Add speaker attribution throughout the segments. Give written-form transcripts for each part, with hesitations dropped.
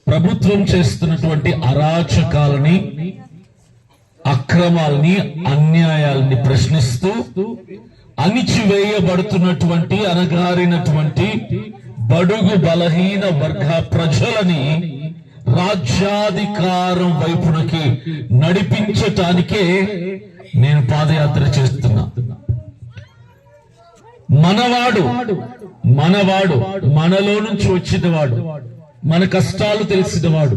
Speaker 1: ప్రభుత్వం చేస్తున్నటువంటి అరాచకాలని, అక్రమాలని, అన్యాయాలని ప్రశ్నిస్తూ అణిచివేయబడుతున్నటువంటి, అనగారినటువంటి బడుగు బలహీన వర్గ ప్రజలని రాజ్యాధికారం వైపునకి నడిపించటానికే నేను పాదయాత్ర చేస్తున్నా. మనవాడు మనలో నుంచి వచ్చినవాడు, మన కష్టాలు తెలిసినవాడు,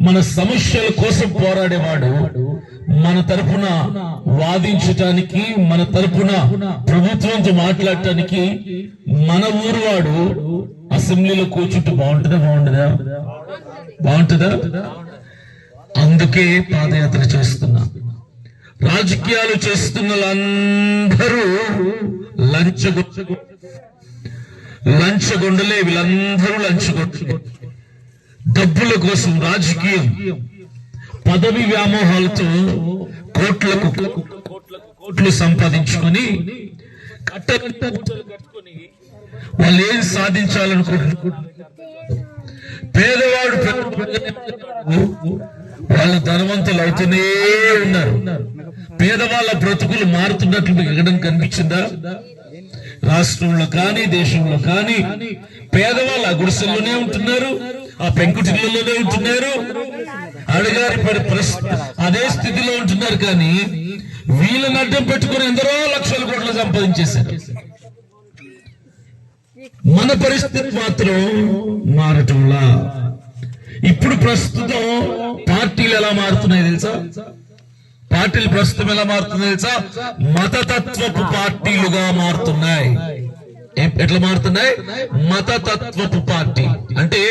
Speaker 1: మన సమస్యల కోసం పోరాడేవాడు, మన తరపున వాదించటానికి, మన తరపున ప్రభుత్వంతో మాట్లాడటానికి మన ఊరు వాడు అసెంబ్లీలో కూర్చుంటూ బాగుంటుందా? అందుకే పాదయాత్ర చేస్తున్నా. రాజకీయాలు చేస్తున్న వాళ్ళందరూ లంచగొండలే. వీళ్ళందరూ లంచగొండలే. డబ్బుల కోసం రాజకీయం, పదవి వ్యామోహాలతో కోట్లు సంపాదించుకొని కట్టుకొని వాళ్ళు ఏం సాధించాలనుకుంటున్నారు? పేదవాడు వాళ్ళు ధనవంతులు అవుతూనే ఉన్నారు. పేదవాళ్ళ బ్రతుకులు మారుతున్నట్లు మీకు ఎక్కడం కనిపించిందా? రాష్ట్రంలో కానీ దేశంలో కానీ పేదవాళ్ళు ఆ గుడిసెల్లోనే ఉంటున్నారు, ఆ పెంకుటిళ్లలోనే ఉంటున్నారు, అడగారి అదే స్థితిలో ఉంటున్నారు. కానీ వీళ్ళని అడ్డం పెట్టుకుని ఎందరో లక్షల కోట్లు సంపాదించేశారు. మన పరిస్థితి మాత్రం మారటంలా. ఇప్పుడు ప్రస్తుతం పార్టీలు ఎలా మారుతున్నాయి తెలుసా? పార్టీలు ప్రస్తుతం ఎలా మారుతున్నాయి తెలుసా? మతతత్వపు పార్టీలుగా మారుతున్నాయి. ఎట్లా మారుతున్నాయి? మతతత్వపు పార్టీ అంటే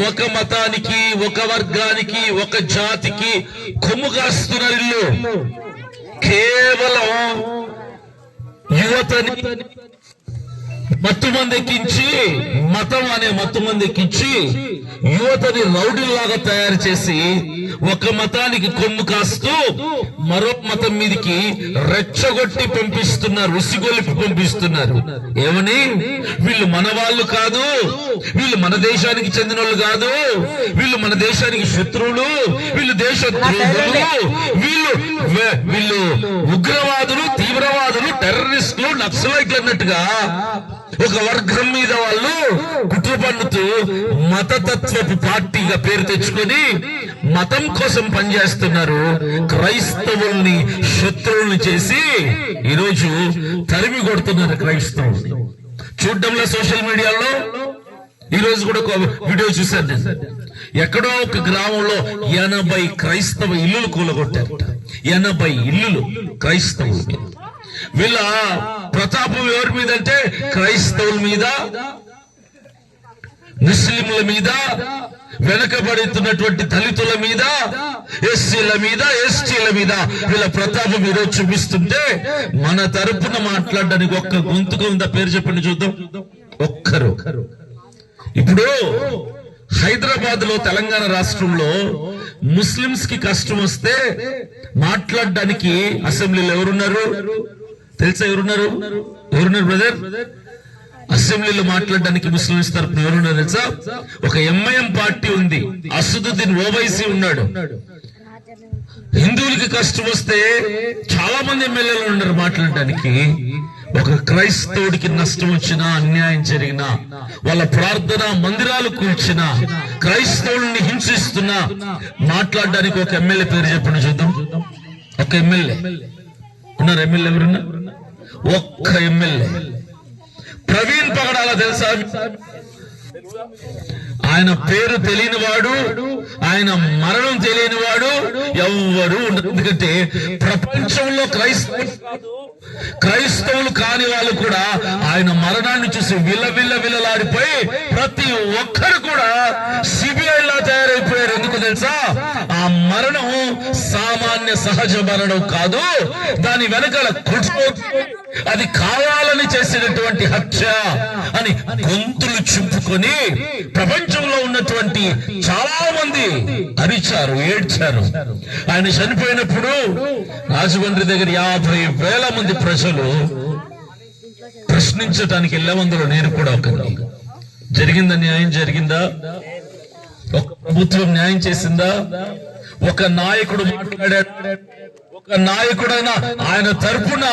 Speaker 1: ఒక మతానికి, ఒక వర్గానికి, ఒక జాతికి కొమ్ము కాస్తున్నారు. ఇల్లు కేవలం యువతని మత్తుమంది ఎక్కించి, మతం అనే మత్తుమంది ఎక్కించి యువతని రౌడీలాగా తయారు చేసి ఒక మతానికి కొమ్ము కాస్తూ మరో మతం మీదకి రెచ్చగొట్టి పంపిస్తున్నారు, ఉసిగొలిపి పంపిస్తున్నారు. ఏమని? వీళ్ళు మన వాళ్ళు కాదు, వీళ్ళు మన దేశానికి చెందిన వాళ్ళు కాదు, వీళ్ళు మన దేశానికి శత్రువులు, వీళ్ళు దేశ ద్రోహులు, వీళ్ళు ఉగ్రవాదులు, తీవ్రవాదులు, టెర్రరిస్టులు, నక్సలైట్లు అన్నట్టుగా ఒక వర్గం మీద వాళ్ళు కుట్ర పన్నుతూ మతతత్వపు పార్టీగా పేరు తెచ్చుకొని మతం కోసం పనిచేస్తున్నారు. క్రైస్తవుల్ని శత్రువుల్ని చేసి ఈరోజు తరిమి కొడుతున్నారు క్రైస్తవుల్ని. చూడ్డంలో సోషల్ మీడియాలో ఈ రోజు కూడా ఒక వీడియో చూశాను నేను. ఎక్కడో ఒక గ్రామంలో 80 క్రైస్తవ ఇల్లులు కూలగొట్టారట. 80 ఇల్లులు క్రైస్తవుల మీద. వీళ్ళ ప్రతాపం ఎవరి మీద అంటే క్రైస్తవుల మీద, ముస్లింల మీద, వెనకబడుతున్నటువంటి దళితుల మీద, ఎస్సీల మీద, ఎస్టీల మీద వీళ్ళ ప్రతాపం ఈరోజు చూపిస్తుంటే మన తరపున మాట్లాడడానికి ఒక్క గొంతుగా ఉందా? పేరు చెప్పండి చూద్దాం. ఒక్కరు. ఇప్పుడు హైదరాబాద్ లో, తెలంగాణ రాష్ట్రంలో ముస్లింస్ కి కష్టం వస్తే మాట్లాడడానికి అసెంబ్లీలో ఎవరున్నారు తెలుసా? ఎవరున్నారు బ్రదర్? అసెంబ్లీలో మాట్లాడడానికి ముస్లింస్ తరపున ఎవరున్నారు తెలుసా? ఒక ఎంఐఎం పార్టీ ఉంది, అసదుద్దీన్ ఓవైసీ ఉన్నాడు. హిందువులకి కష్టం వస్తే చాలా మంది ఎమ్మెల్యేలు ఉన్నారు మాట్లాడడానికి. ఒక క్రైస్తవుడికి నష్టం వచ్చినా, అన్యాయం జరిగినా, వాళ్ళ ప్రార్థన మందిరాలు కూల్చినా, క్రైస్తవుల్ని హింసిస్తున్నా మాట్లాడడానికి ఒక ఎమ్మెల్యే పేరు చెప్పండి చూద్దాం. ఒక ఎమ్మెల్యే ఉన్నారు? ఎమ్మెల్యే ఎవరున్నా? ఒక్క ఎమ్మెల్యే. ప్రవీణ్ పగడాల తెలుసా? ఆయన పేరు తెలియని వాడు, ఆయన మరణం తెలియని వాడు ఎవ్వడు ఉండదు. ఎందుకంటే ప్రపంచంలో క్రైస్తవులు కాని వాళ్ళు కూడా ఆయన మరణాన్ని చూసి విలవిలలాడిపోయి ప్రతి ఒక్కరు కూడా సిబిఐ లా తయారైపోయారు. ఎందుకు తెలుసా? ఆ మరణం సామాన్య సహజ మరణం కాదు, దాని వెనకాల అది కావాలని చేసినటువంటి హత్య అని గొంతులు చింపుకొని ప్రపంచంలో ఉన్నటువంటి చాలా మంది అరిచారు, ఏడ్చారు. ఆయన చనిపోయినప్పుడు రాజమండ్రి దగ్గర 50,000 మంది ప్రజలు ప్రశ్నించడానికి వెళ్ళే, అందులో నేను కూడా ఒకటి. జరిగిందా? న్యాయం జరిగిందా? ఒక ప్రభుత్వం న్యాయం చేసిందా? ఒక నాయకుడు మాట్లాడాడు, ఒక నాయకుడైనా ఆయన తరపున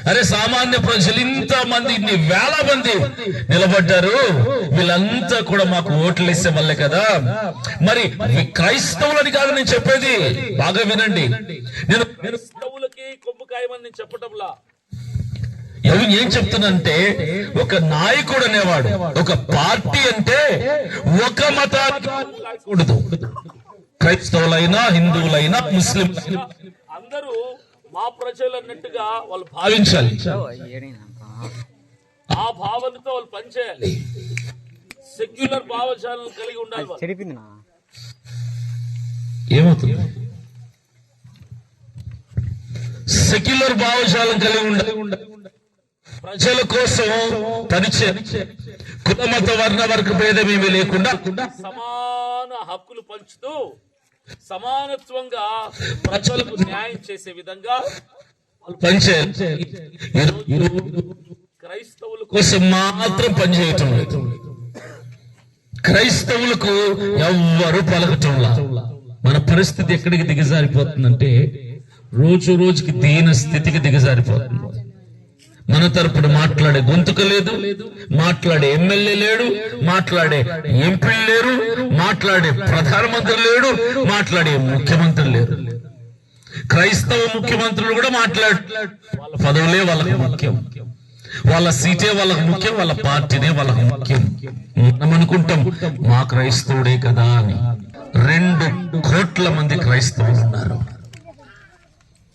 Speaker 1: అరే సామాన్య ప్రజలు ఇంత మంది, ఇన్ని వేల మంది నిలబడ్డారు, వీళ్ళంతా కూడా మాకు ఓట్లు వేసే వాళ్ళే కదా. మరి క్రైస్తవులని కాదు నేను చెప్పేది, బాగా వినండి. నేను క్రైస్తవులకి కొమ్ము కాయమని నేను చెప్పటంలా, ఏం చెప్తున్నానంటే ఒక నాయకుడు అనేవాడు, ఒక పార్టీ అంటే ఒక మతానికి కూడదు. క్రైస్తవులైనా, హిందువులైనా, ముస్లింలైనా అందరూ మా ప్రజలు అన్నట్టుగా వాళ్ళు భావించాలి. ఆ భావనతో వాళ్ళు పనిచేయాలి. సెక్యులర్ భావజాలను కలిగి ఉండాలి. ఏమవుతుంది? సెక్యులర్ భావజాలం కలిగి ఉండాలి. ప్రజల కోసం పనిచేయాలి. కుల మత వర్ణ వర్గ భేదమేమీ లేకుండా సమాన హక్కులు పంచుతూ సమానత్వంగా ప్రజలకు న్యాయం చేసే విధంగా వాళ్ళు పనిచేయాలి. క్రైస్తవుల కోసం మాత్రం పనిచేయటం లేదు, క్రైస్తవులకు ఎవ్వరూ పలకటంలా. మన పరిస్థితి ఎక్కడికి దిగజారిపోతుందంటే రోజు రోజుకి దీన స్థితికి దిగజారిపోతుంది. మన తరపున మాట్లాడే గొంతుక లేదు, మాట్లాడే ఎమ్మెల్యే లేడు, మాట్లాడే ఎంపీలు లేరు, మాట్లాడే ప్రధానమంత్రి లేడు, మాట్లాడే ముఖ్యమంత్రి లేరు. క్రైస్తవ ముఖ్యమంత్రులు కూడా మాట్లాడు, వాళ్ళ పదవులే వాళ్ళకు ముఖ్యం, వాళ్ళ సీటే వాళ్ళకు ముఖ్యం, వాళ్ళ పార్టీనే వాళ్ళకు ముఖ్యం. మనం అనుకుంటాం మా క్రైస్తవుడే కదా అని. 2 కోట్ల మంది క్రైస్తవులు ఉన్నారు.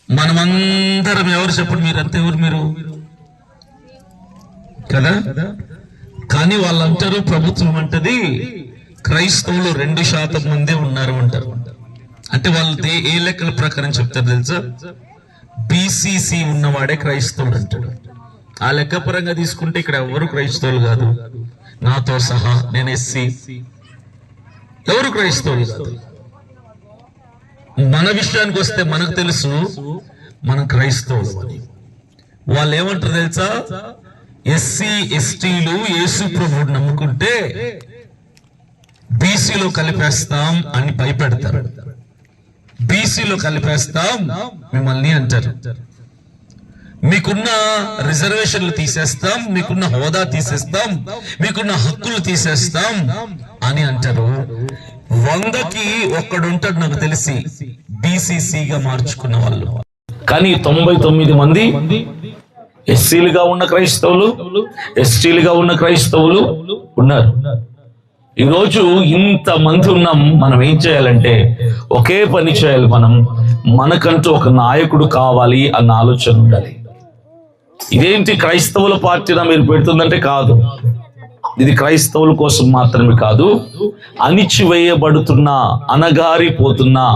Speaker 1: మనమందరం ఎవరు చెప్పండి, మీరంతా ఎవరు? మీరు కదా. కానీ వాళ్ళు అంటారు, ప్రభుత్వం అంటది క్రైస్తవులు 2% మందే ఉన్నారు అంటారు. అంటే వాళ్ళు ఏ లెక్కల ప్రకారం చెప్తారు తెలుసా? బీసీసీ ఉన్నవాడే క్రైస్తవుడు అంటాడు. ఆ లెక్క పరంగా తీసుకుంటే ఇక్కడ ఎవరు క్రైస్తవులు కాదు, నాతో సహా. నేను ఎస్సీ, ఎవరు క్రైస్తవులు కాదు. మన విషయానికి వస్తే మనకు తెలుసు మనం క్రైస్తవులు అని. వాళ్ళు ఏమంటారు తెలుసా? ఎస్సీ ఎస్టీలు యేసు ప్రభువుని నమ్ముకుంటే బీసీలో కలిపేస్తాం అని భయపెడతారు. బీసీలో కలిపేస్తాం మిమ్మల్ని అంటారు. మీకున్న రిజర్వేషన్లు తీసేస్తాం, మీకున్న హోదా తీసేస్తాం, మీకున్న హక్కులు తీసేస్తాం అని అంటారు. 100కి ఒక్కడుంటాడు నాకు తెలిసి బీసీసీగా మార్చుకున్న వాళ్ళు. కానీ 99 మంది ఎస్సీలుగా ఉన్న క్రైస్తవులు, ఎస్టీలుగా ఉన్న క్రైస్తవులు ఉన్నారు. ఈరోజు ఇంతమంది ఉన్నాం. మనం ఏం చేయాలంటే ఒకే పని చేయాలి. మనకంటూ ఒక నాయకుడు కావాలి అన్న ఆలోచన ఉండాలి. ఇదేంటి క్రైస్తవుల పార్టీనా మీరు పెడుతుందంటే కాదు, ఇది క్రైస్తవుల కోసం మాత్రమే కాదు. అణిచివేయబడుతున్నా, అనగారిపోతున్నా,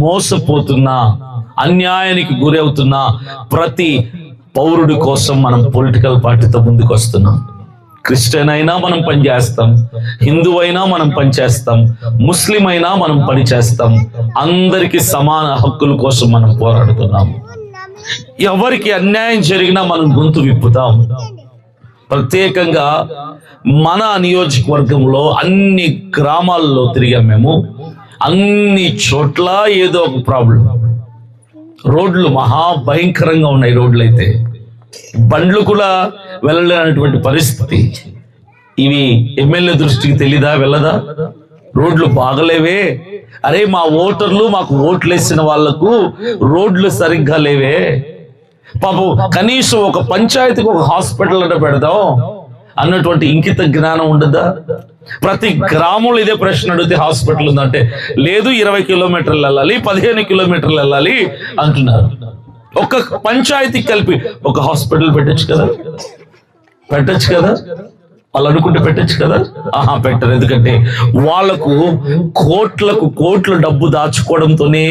Speaker 1: మోసపోతున్నా, అన్యాయానికి గురి అవుతున్నా ప్రతి పౌరుడి కోసం మనం పొలిటికల్ పార్టీతో ముందుకు వస్తున్నాం. క్రిస్టియన్ అయినా మనం పనిచేస్తాం, హిందూ అయినా మనం పనిచేస్తాం, ముస్లిం అయినా మనం పనిచేస్తాం. అందరికీ సమాన హక్కుల కోసం మనం పోరాడుతున్నాం. ఎవరికి అన్యాయం జరిగినా మనం గొంతు విప్పుతాం. ప్రత్యేకంగా మన నియోజకవర్గంలో అన్ని గ్రామాల్లో తిరిగాం మేము. అన్ని చోట్ల ఏదో ఒక ప్రాబ్లం. రోడ్లు మహా భయంకరంగా ఉన్నాయి. రోడ్లు అయితే బండ్లు కూడా వెళ్ళలేనటువంటి పరిస్థితి. ఇవి ఎమ్మెల్యే దృష్టికి తెలీదా? వెళ్ళదా? రోడ్లు బాగలేవే. అరే మా ఓటర్లు, మాకు ఓట్లు వేసిన వాళ్లకు రోడ్లు సరిగ్గా లేవే. పాపం కనీసం ఒక పంచాయతీకి ఒక హాస్పిటల్ అంటే పెడదాం అన్నటువంటి ఇంకిత జ్ఞానం ఉండదా? ప్రతి గ్రామంలో ఇదే ప్రశ్న అడిగితే హాస్పిటల్ ఉందంటే లేదు, 20 కిలోమీటర్లు వెళ్ళాలి, 15 కిలోమీటర్లు వెళ్ళాలి అంటున్నారు. ఒక పంచాయతీ కలిపి ఒక హాస్పిటల్ పెట్టచ్చు కదా. వాళ్ళు అనుకుంటే పెట్టచ్చు కదా. పెట్టరు. ఎందుకంటే వాళ్లకు కోట్ల డబ్బు దాచుకోవడంతోనే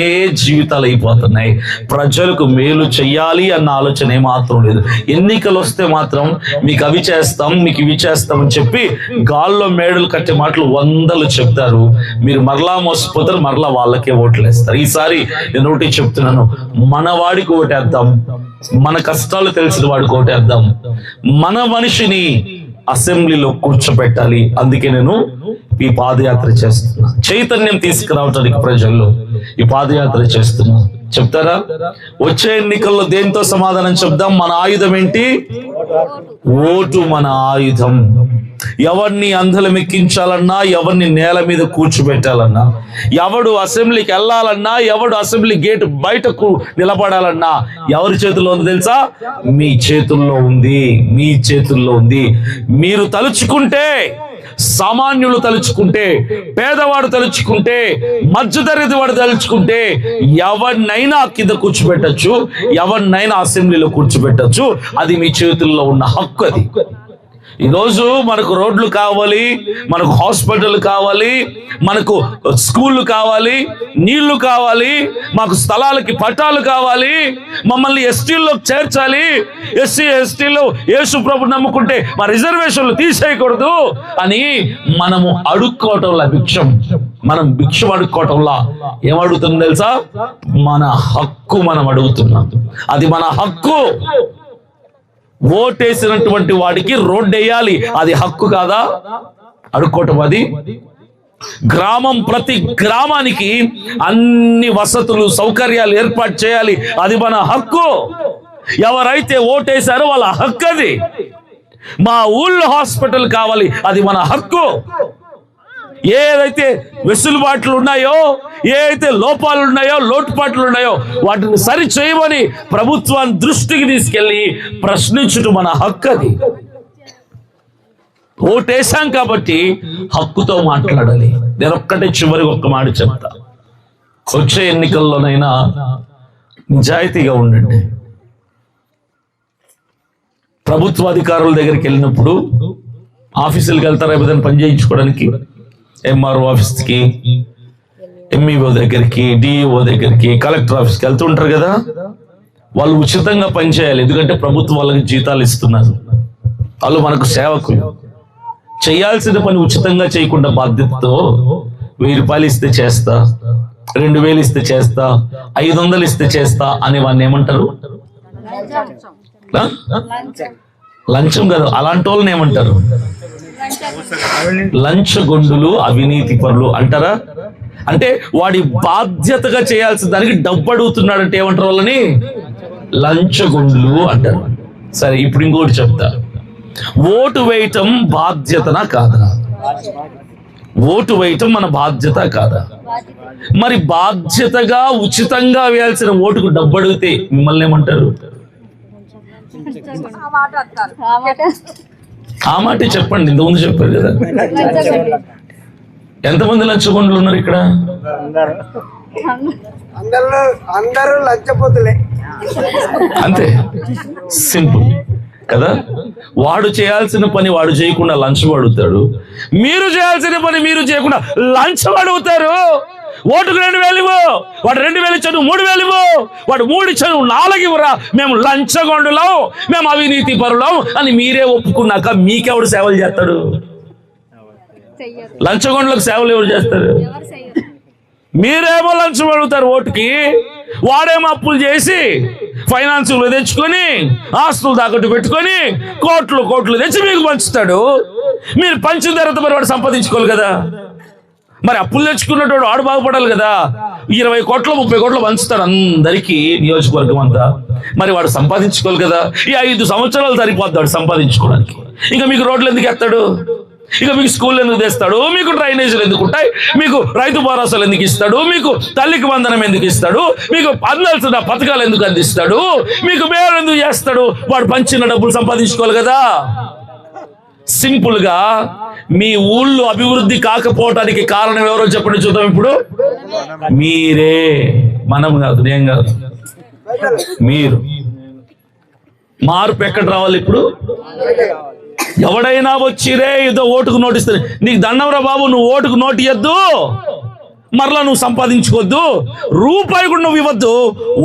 Speaker 1: జీవితాలు అయిపోతున్నాయి. ప్రజలకు మేలు చెయ్యాలి అన్న ఆలోచన ఏమాత్రం లేదు. ఎన్నికలు వస్తే మాత్రం మీకు అవి చేస్తాం, మీకు ఇవి చేస్తాం అని చెప్పి గాల్లో మేడలు కట్టే మాటలు 100 చెప్తారు. మీరు మరలా మోసపోతారు, మరలా వాళ్ళకే ఓట్లు వేస్తారు. ఈసారి నేను ఒకటి చెప్తున్నాను, మన వాడికి ఓటేద్దాం, మన కష్టాలు తెలిసిన వాడికి ఓటేద్దాం. మన మనిషిని అసెంబ్లీలో కూర్చోబెట్టాలి. అందుకే నేను ఈ పాదయాత్ర చేస్తున్నా, చైతన్యం తీసుకురావడానికి ప్రజల్లో ఈ పాదయాత్ర చేస్తున్నా. చెప్తారా? వచ్చే ఎన్నికల్లో దేంతో సమాధానం చెప్దాం? మన ఆయుధం ఏంటి? ఓటు మన ఆయుధం. ఎవరిని అందలం ఎక్కించాలన్నా, ఎవరిని నేల మీద కూర్చోబెట్టాలన్నా, ఎవడు అసెంబ్లీకి వెళ్ళాలన్నా, ఎవడు అసెంబ్లీ గేట్ బయటకు నిలబడాలన్నా ఎవరి చేతుల్లో ఉంది తెలుసా? మీ చేతుల్లో ఉంది, మీ చేతుల్లో ఉంది. మీరు తలుచుకుంటే, సామాన్యులు తలుచుకుంటే, పేదవాడు తలుచుకుంటే, మధ్యతరగతి వాడు తలుచుకుంటే ఎవరినైనా కింద కూర్చోబెట్టచ్చు, ఎవరినైనా అసెంబ్లీలో కూర్చోబెట్టచ్చు. అది మీ చేతుల్లో ఉన్న హక్కు. అది ఈరోజు మనకు రోడ్లు కావాలి, మనకు హాస్పిటల్ కావాలి, మనకు స్కూళ్ళు కావాలి, నీళ్లు కావాలి, మాకు స్థలాలకి పట్టాలు కావాలి, మమ్మల్ని ఎస్టీల్లో చేర్చాలి, ఎస్సీ ఎస్టీలో యేసు ప్రభు నమ్ముకుంటే మా రిజర్వేషన్లు తీసేయకూడదు అని మనము అడుక్కోవటంలా భిక్షం. మనం భిక్షం అడుక్కోవటంలా ఏమడుగుతుంది తెలుసా? మన హక్కు మనం అడుగుతున్నాం. అది మన హక్కు. ఓటేసినటువంటి వాడికి రోడ్డు వేయాలి, అది హక్కు కాదా? అడుక్కోవటం అది. గ్రామం, ప్రతి గ్రామానికి అన్ని వసతులు సౌకర్యాలు ఏర్పాటు చేయాలి, అది మన హక్కు. ఎవరైతే ఓటేశారో వాళ్ళ హక్కు అది. మా ఊళ్ళో హాస్పిటల్ కావాలి, అది మన హక్కు. ఏదైతే వెసులుబాట్లు ఉన్నాయో, ఏదైతే లోపాలు ఉన్నాయో, లోటుపాట్లు ఉన్నాయో వాటిని సరి చేయమని ప్రభుత్వాన్ని దృష్టికి తీసుకెళ్లి ప్రశ్నించడం మన హక్కు. అది ఓటేశాం కాబట్టి హక్కుతో మాట్లాడాలి. నేను ఒక్కటే చివరికి ఒక్క మాట చెప్తా. వచ్చే ఎన్నికల్లోనైనా నిజాయితీగా ఉండండి. ప్రభుత్వ అధికారుల దగ్గరికి వెళ్ళినప్పుడు ఆఫీసులకు వెళ్తారా ఏదైనా పని చేయించుకోవడానికి? ఎంఆర్ఓ ఆఫీస్కి, ఎంఈఓ దగ్గరికి, డిఈఓ దగ్గరికి, కలెక్టర్ ఆఫీస్కి వెళ్తూ ఉంటారు కదా. వాళ్ళు ఉచితంగా పనిచేయాలి, ఎందుకంటే ప్రభుత్వం వాళ్ళకి జీతాలు ఇస్తున్నారు. వాళ్ళు మనకు సేవకులు. చేయాల్సిన పని ఉచితంగా చేయకుండా బాధ్యతతో 1000 రూపాయలు ఇస్తే చేస్తా, 2000 ఇస్తే చేస్తా, 500 ఇస్తే చేస్తా అని వాడిని ఏమంటారు? లంచం కదా. అలాంటి వాళ్ళని ఏమంటారు? లంచగొండులు, అవినీతి పరులు అంటారా? అంటే వాడి బాధ్యతగా చేయాల్సిన దానికి డబ్బు అడుగుతున్నాడంటే ఏమంటారు వాళ్ళని? లంచగొండులు అంటారు. సరే, ఇప్పుడు ఇంకోటి చెప్తా. ఓటు వేయటం బాధ్యతనా కాదా? ఓటు వేయటం మన బాధ్యత కాదా? మరి బాధ్యతగా ఉచితంగా వేయాల్సిన ఓటుకు డబ్బు అడిగితే మిమ్మల్ని ఏమంటారు? ఆ మాట చెప్పండి. ఇంతకుముందు చెప్పారు కదా. ఎంతమంది లంచగొండలు ఉన్నారు ఇక్కడ?
Speaker 2: అందరూ లంచపోతులే.
Speaker 1: అంతే, సింపుల్ కదా. వాడు చేయాల్సిన పని వాడు చేయకుండా లంచం అడుగుతాడు, మీరు చేయాల్సిన పని మీరు చేయకుండా లంచం అడుగుతారు. ఓటుకు 2000 ఇవ్వు, వాడు 2000 ఇచ్చాడు 3000 ఇవ్వు, వాడు 3 ఇచ్చాడు 4 ఇవ్వరా, మేము లంచగొండులం, మేము అవినీతి పరులం అని మీరే ఒప్పుకున్నాక మీకెవడు సేవలు చేస్తాడు? లంచగొండులకు సేవలు ఎవరు చేస్తారు? మీరేమో లంచం అడుగుతారు ఓటుకి, వాడేమో అప్పులు చేసి ఫైనాన్సులు తెచ్చుకొని ఆస్తులు తాకట్టు పెట్టుకొని కోట్లు తెచ్చి మీకు పంచుతాడు. మీరు పంచిన తర్వాత మరి వాడు సంపాదించుకోవాలి కదా. మరి అప్పులు తెచ్చుకున్నట్టు ఆడు బాగుపడాలి కదా. 20 కోట్లు 30 కోట్లు పంచుతాడు అందరికీ, నియోజకవర్గం అంతా. మరి వాడు సంపాదించుకోవాలి కదా. ఈ 5 సంవత్సరాలు సరిపోతాడు సంపాదించుకోవడానికి. ఇంకా మీకు రోడ్లు ఎందుకు ఎత్తాడు? ఇక మీకు స్కూల్ ఎందుకు తెస్తాడు? మీకు డ్రైనేజీలు ఎందుకు ఉంటాయి? మీకు రైతు భరోసాలు ఎందుకు ఇస్తాడు? మీకు తల్లికి వందనం ఎందుకు ఇస్తాడు? మీకు అందాల్సిన పథకాలు ఎందుకు అందిస్తాడు? మీకు మేలు ఎందుకు చేస్తాడు? వాడు పంచిన డబ్బులు సంపాదించుకోవాలి కదా. సింపుల్ గా మీ ఊళ్ళో అభివృద్ధి కాకపోవటానికి కారణం ఎవరో చెప్పండి చూద్దాం. ఇప్పుడు మీరే, మనం కాదు, నేను కాదు, మీరు. మార్పు ఎక్కడ రావాలి? ఇప్పుడు ఎవడైనా వచ్చిరే ఏదో ఓటుకు నోటిస్తారు, నీకు దండంరా బాబు, నువ్వు ఓటుకు నోటు ఇవ్వద్దు, మరలా నువ్వు సంపాదించుకోవద్దు, రూపాయి కూడా నువ్వు ఇవ్వద్దు.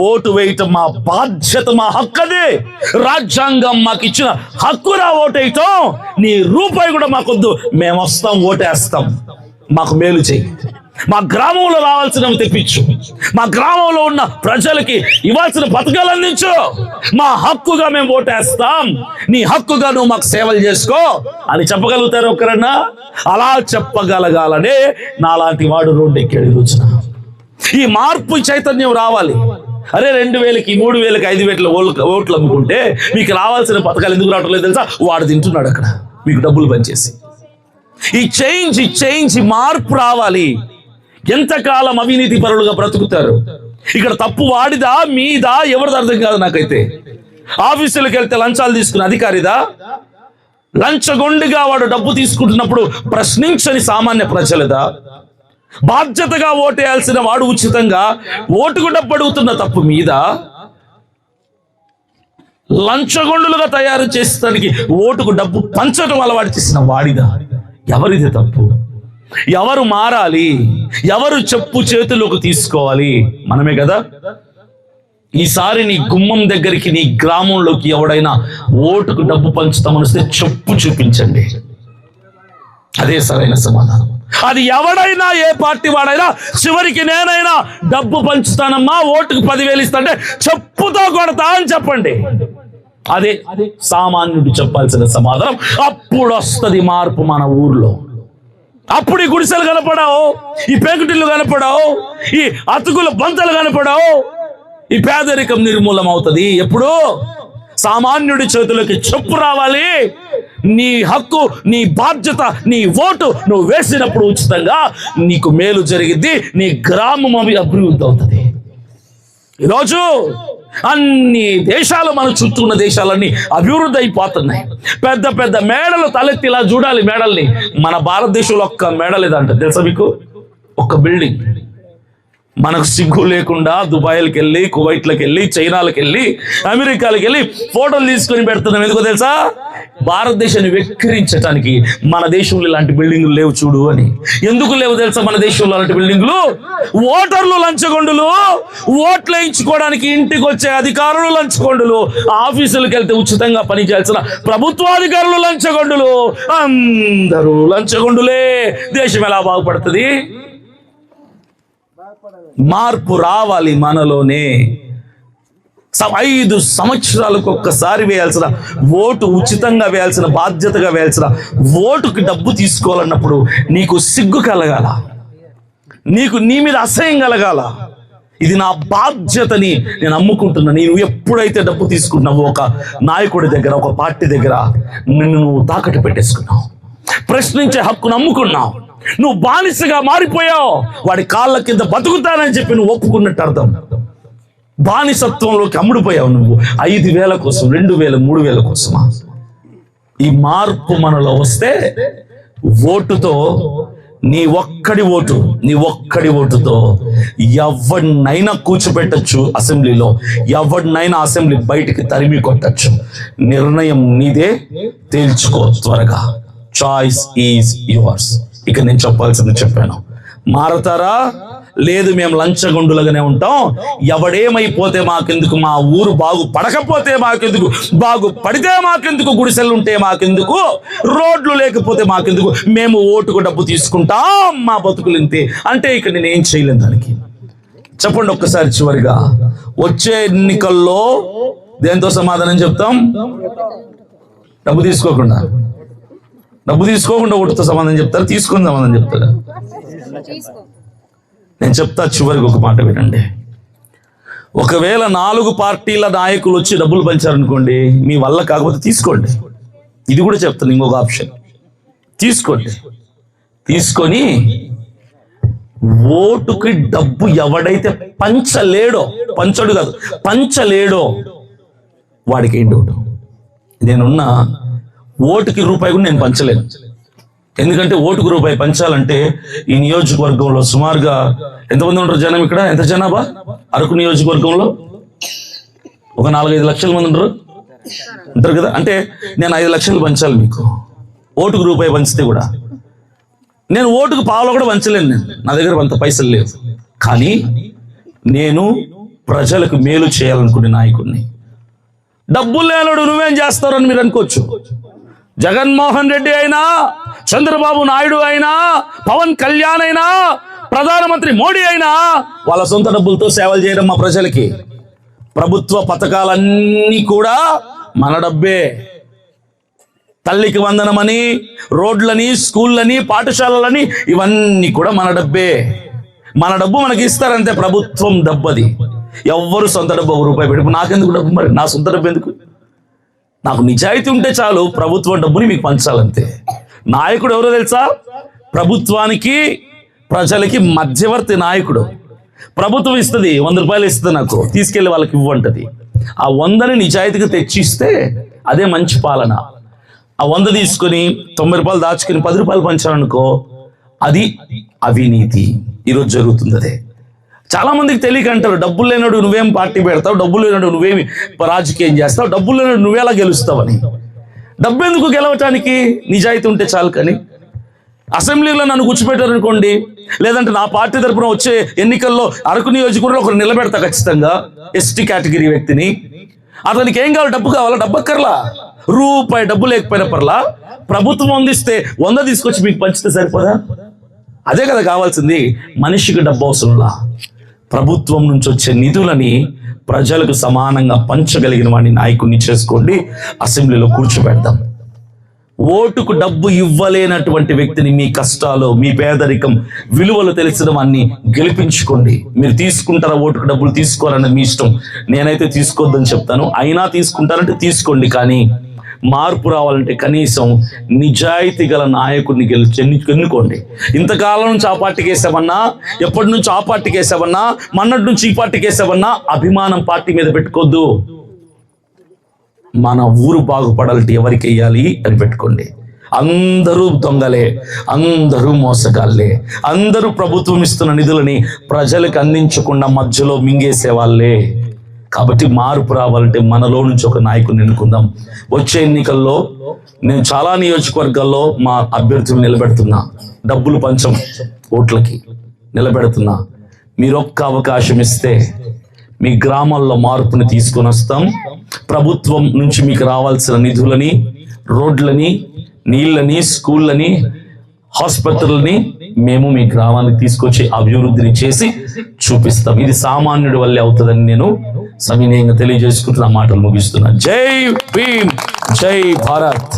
Speaker 1: ఓటు వేయటం మా బాధ్యత, మా హక్కదే. రాజ్యాంగం మాకు ఇచ్చిన హక్కురా ఓటు వేయటం. నీ రూపాయి కూడా మాకొద్దు, మేము వస్తాం, ఓటేస్తాం, మాకు మేలు చేయి.
Speaker 3: మా గ్రామంలో రావాల్సినవి తెప్పించు, మా గ్రామంలో ఉన్న ప్రజలకి ఇవ్వాల్సిన పథకాలు అందించు, మా హక్కుగా మేము ఓటేస్తాం, నీ హక్కుగా నువ్వు మాకు సేవలు చేసుకో అని చెప్పగలుగుతారు ఒక్కరన్నా? అలా చెప్పగలగాలనే నాలాంటి వాడు రోడ్డు ఎక్కాడు ఈ రోజున. ఈ మార్పు చైతన్యం రావాలి. అరే 2000కి 3000కి 5000 ఓట్లు అమ్ముకుంటే మీకు రావాల్సిన పథకాలు ఎందుకు రావటం లేదు తెలుసా? వాడు తింటున్నాడు అక్కడ మీకు డబ్బులు పనిచేసి. ఈ చేంజ్ మార్పు రావాలి. ఎంతకాలం అవినీతి పరులుగా బ్రతుకుతారు? ఇక్కడ తప్పు వాడిదా మీదా ఎవరిది అర్థం కాదు నాకైతే. ఆఫీసులకు వెళ్తే లంచాలు తీసుకున్న అధికారిదా? లంచగొండిగా వాడు డబ్బు తీసుకుంటున్నప్పుడు ప్రశ్నించని సామాన్య ప్రజలదా? బాధ్యతగా ఓటేయాల్సిన వాడు ఉచితంగా ఓటుకు డబ్బు అడుగుతున్న తప్పు మీద లంచగొండులుగా తయారు చేసేదానికి ఓటుకు డబ్బు పంచడం అలవాటు చేసిన వాడిదా? ఎవరిది తప్పు? ఎవరు మారాలి? ఎవరు చెప్పు చేతుల్లోకి తీసుకోవాలి? మనమే కదా. ఈసారి నీ గుమ్మం దగ్గరికి, నీ గ్రామంలోకి ఎవడైనా ఓటుకు డబ్బు పంచుతామని వస్తే చెప్పు చూపించండి. అదే సరైన సమాధానం. అది ఎవడైనా, ఏ పార్టీ వాడైనా చివరికి నేనైనా డబ్బు పంచుతానమ్మా, ఓటుకు 10,000 ఇస్తాంటే చెప్పుతో కొడతా అని చెప్పండి. అదే సామాన్యుడు చెప్పాల్సిన సమాధానం. అప్పుడు వస్తుంది మార్పు మన ఊర్లో. అప్పుడు ఈ గుడిసెలు కనపడావు, ఈ పేకుటిల్లు కనపడావు, ఈ అతుకుల బంతలు కనపడావు, ఈ పేదరికం నిర్మూలం అవుతుంది. ఎప్పుడు? సామాన్యుడి చేతులకి చెప్పు రావాలి. నీ హక్కు, నీ బాధ్యత, నీ ఓటు నువ్వు వేసినప్పుడు ఉచితంగా నీకు మేలు జరిగిద్ది, నీ గ్రామం అభివృద్ధి అవుతుంది. ఈరోజు అన్ని దేశాలు, మన చుట్టూ ఉన్న దేశాలన్నీ అభివృద్ధి అయిపోతున్నాయి. పెద్ద పెద్ద మేడలు తలెత్తి ఇలా చూడాలి మేడల్ని. మన భారతదేశంలో ఒక్క మేడ లేదంట తెలుసా మీకు? ఒక్క బిల్డింగ్. మనకు సిగ్గు లేకుండా దుబాయ్కి వెళ్ళి, కువైట్లకు వెళ్ళి, చైనాలకు వెళ్ళి, అమెరికాలకు వెళ్ళి ఫోటోలు తీసుకొని పెడుతున్నాం. ఎందుకో తెలుసా? భారతదేశాన్ని వెక్కిరించడానికి. మన దేశంలో ఇలాంటి బిల్డింగులు లేవు చూడు అని. ఎందుకు లేవు తెలుసా మన దేశంలో అలాంటి బిల్డింగులు? ఓటర్లు లంచగొండులు, ఓట్లు వేయించుకోవడానికి ఇంటికి వచ్చే అధికారులు లంచగొండులు, ఆఫీసులకు వెళ్తే ఉచితంగా పనిచేయాల్సిన ప్రభుత్వాధికారులు లంచగొండులు, అందరూ లంచగొండులే. దేశం ఎలా బాగుపడుతుంది? మార్పు రావాలి మనలోనే. 5 సంవత్సరాలకు ఒక్కసారి వేయాల్సిన ఓటు, ఉచితంగా వేయాల్సిన, బాధ్యతగా వేయాల్సిన ఓటుకి డబ్బు తీసుకోవాలన్నప్పుడు నీకు సిగ్గు కలగాల, నీకు నీ మీద అసహ్యం కలగాల. ఇది నా బాధ్యతని నేను అమ్ముకుంటున్నా. నేను ఎప్పుడైతే డబ్బు తీసుకుంటున్నావో ఒక నాయకుడి దగ్గర, ఒక పార్టీ దగ్గర నిన్ను నువ్వు తాకట్టు పెట్టేసుకున్నావు. ప్రశ్నించే హక్కును అమ్ముకున్నావు. నువ్వు బానిసగా మారిపోయావు. వాడి కాళ్ళ కింద బతుకుతానని చెప్పి నువ్వు ఒప్పుకున్నట్టు అర్థం. బానిసత్వంలోకి అమ్ముడుపోయావు నువ్వు. 5,000 కోసం, 2,000, 3,000 కోసమా? ఈ మార్పు మనలో వస్తే ఓటుతో, నీ ఒక్కడి ఓటుతో ఎవరినైనా కూర్చోబెట్టచ్చు అసెంబ్లీలో, ఎవరినైనా అసెంబ్లీ బయటికి తరిమి కొట్టచ్చు. నిర్ణయం నీదే, తేల్చుకో త్వరగా. Choice is yours. ఇక నేను చెప్పాల్సింది చెప్పాను. మారతారా? లేదు, మేము లంచగొండులుగానే ఉంటాం. ఎవడేమైపోతే మాకెందుకు, మా ఊరు బాగుపడకపోతే మాకెందుకు, బాగుపడితే మాకెందుకు, గుడిసెలు ఉంటే మాకెందుకు, రోడ్లు లేకపోతే మాకెందుకు, మేము ఓటుకు డబ్బు తీసుకుంటాం, మా బతుకులు ఇంతే అంటే ఇక నేను ఏం చేయలేను దానికి. చెప్పండి ఒక్కసారి చివరిగా, వచ్చే ఎన్నికల్లో దేంతో సమాధానం చెప్తాం? డబ్బు తీసుకోకుండా ఓటుతో సమాధానం చెప్తారు, తీసుకుని సమాధానం చెప్తారు. నేను చెప్తా చివరికి ఒక మాట వినండి. ఒకవేళ 4 పార్టీల నాయకులు వచ్చి డబ్బులు పంచారనుకోండి, మీ వల్ల కాకపోతే తీసుకోండి. ఇది కూడా చెప్తాను, ఇంకొక ఆప్షన్. తీసుకొని ఓటుకి డబ్బు ఎవడైతే పంచలేడో వాడికి ఏంటి ఓటు. నేనున్న ఓటుకి రూపాయి కూడా నేను పంచలేను. ఎందుకంటే ఓటుకు రూపాయి పంచాలంటే ఈ నియోజకవర్గంలో సుమారుగా ఎంతమంది ఉంటారు జనం? ఇక్కడ ఎంత జనాభా? అరకు నియోజకవర్గంలో ఒక 4-5 లక్షల మంది ఉంటారు కదా. అంటే నేను 5 లక్షలు పంచాలి మీకు. ఓటుకు రూపాయి పంచితే కూడా నేను ఓటుకు పావులో కూడా పంచలేను. నా దగ్గర అంత పైసలు లేవు. కానీ నేను ప్రజలకు మేలు చేయాలనుకునే నాయకుడిని. డబ్బులు లేనోడు నువ్వేం చేస్తావు అని మీరు అనుకోవచ్చు. జగన్మోహన్ రెడ్డి అయినా, చంద్రబాబు నాయుడు అయినా, పవన్ కళ్యాణ్ అయినా ప్రధానమంత్రి మోడీ అయినా వాళ్ళ సొంత డబ్బులతో సేవలు చేయడం మా ప్రజలకి. ప్రభుత్వ పథకాలన్నీ కూడా మన డబ్బే. తల్లికి వందనమని, రోడ్లని, స్కూళ్ళని, పాఠశాలలని, ఇవన్నీ కూడా మన డబ్బే. మన డబ్బు మనకి ఇస్తారంతే. ప్రభుత్వం డబ్బు అది. ఎవ్వరు సొంత డబ్బు ఒక రూపాయి పెట్టుకు నాకెందుకు డబ్బు? మరి నా సొంత డబ్బు ఎందుకు? నాకు నిజాయితీ ఉంటే చాలు, ప్రభుత్వం డబ్బుని మీకు పంచాలంతే. నాయకుడు ఎవరో తెలుసా? ప్రభుత్వానికి ప్రజలకి మధ్యవర్తి నాయకుడు. ప్రభుత్వం ఇస్తుంది, 100 రూపాయలు ఇస్తుంది, నాకు తీసుకెళ్లి వాళ్ళకి ఇవ్వంటది. ఆ 100ని నిజాయితీగా తెచ్చిస్తే అదే మంచి పాలన. ఆ 100 తీసుకొని 90 రూపాయలు దాచుకుని 10 రూపాయలు పంచాలనుకో, అది అవినీతి. ఈరోజు జరుగుతుంది అదే. చాలా మందికి తెలియక అంటారు, డబ్బులు లేనాడు నువ్వేం పార్టీ పెడతావు, డబ్బులు లేనాడు నువ్వేమి రాజకీయం చేస్తావు, డబ్బులు లేనాడు నువ్వేలా గెలుస్తావని. డబ్బు ఎందుకు గెలవటానికి? నిజాయితీ ఉంటే చాలు. కానీ అసెంబ్లీలో నన్ను కూర్చోబెట్టారనుకోండి, లేదంటే నా పార్టీ తరఫున వచ్చే ఎన్నికల్లో అరకు నియోజకవర్గంలో ఒకరు నిలబెడతా ఖచ్చితంగా, ఎస్టీ కేటగిరీ వ్యక్తిని. అతనికి ఏం కావాలి? డబ్బు కావాలా? డబ్బు అక్కర్లా. రూపాయి డబ్బు లేకపోయినా పర్లా, ప్రభుత్వం అందిస్తే 100 తీసుకొచ్చి మీకు పంచితే సరిపోదా? అదే కదా కావాల్సింది. మనిషికి డబ్బు అవసరంలా. ప్రభుత్వం నుంచి వచ్చే నిధులని ప్రజలకు సమానంగా పంచగలిగిన వాడిని నాయకుడిని చేసుకోండి, అసెంబ్లీలో కూర్చోబెడదాం. ఓటుకు డబ్బు ఇవ్వలేనటువంటి వ్యక్తిని, మీ కష్టాలు, మీ పేదరికం, విలువలు తెలిసిన వాడిని గెలిపించుకోండి. మీరు తీసుకుంటారా ఓటుకు డబ్బులు? తీసుకోవాలన్నది మీ ఇష్టం. నేనైతే తీసుకోవద్దని చెప్తాను. అయినా తీసుకుంటారంటే తీసుకోండి. కానీ మార్పు రావాలంటే కనీసం నిజాయితీ గల నాయకుడిని ఎన్నుకోండి. ఇంతకాలం నుంచి ఆ పార్టీకి వేసామన్నా, ఎప్పటి నుంచి ఆ పార్టీకి వేసామన్నా, మొన్నటి నుంచి ఈ పార్టీకి వేసామన్నా, అభిమానం పార్టీ మీద పెట్టుకోవద్దు. మన ఊరు బాగుపడాలంటే ఎవరికి వేయాలి అని పెట్టుకోండి. అందరూ దొంగలే, అందరూ మోసగాళ్ళే, అందరూ ప్రభుత్వం ఇస్తున్న నిధులని ప్రజలకు అందించకుండా మధ్యలో మింగేసే వాళ్ళే. కాబట్టి మార్పు రావాలంటే మనలో నుంచి ఒక నాయకుడిని ఎన్నుకుందాం. వచ్చే ఎన్నికల్లో నేను చాలా నియోజకవర్గాల్లో మా అభ్యర్థులు నిలబెడుతున్నా. డబ్బులు పంచం ఓట్లకి నిలబెడుతున్నా. మీరు ఒక్క అవకాశం ఇస్తే మీ గ్రామాల్లో మార్పుని తీసుకొని వస్తాం. ప్రభుత్వం నుంచి మీకు రావాల్సిన నిధులని, రోడ్లని, నీళ్ళని, స్కూళ్ళని, ఆసుపత్రులని మేము మీ గ్రామానికి తీసుకొచ్చి అభివృద్ధిని చేసి చూపిస్తాం. ఇది సామాన్యుడి వల్లే అవుతుందని నేను సవినయంగా తెలియజేసుకుంటున్న మాటలు ముగిస్తున్నా. జై భీమ్, జై భారత్.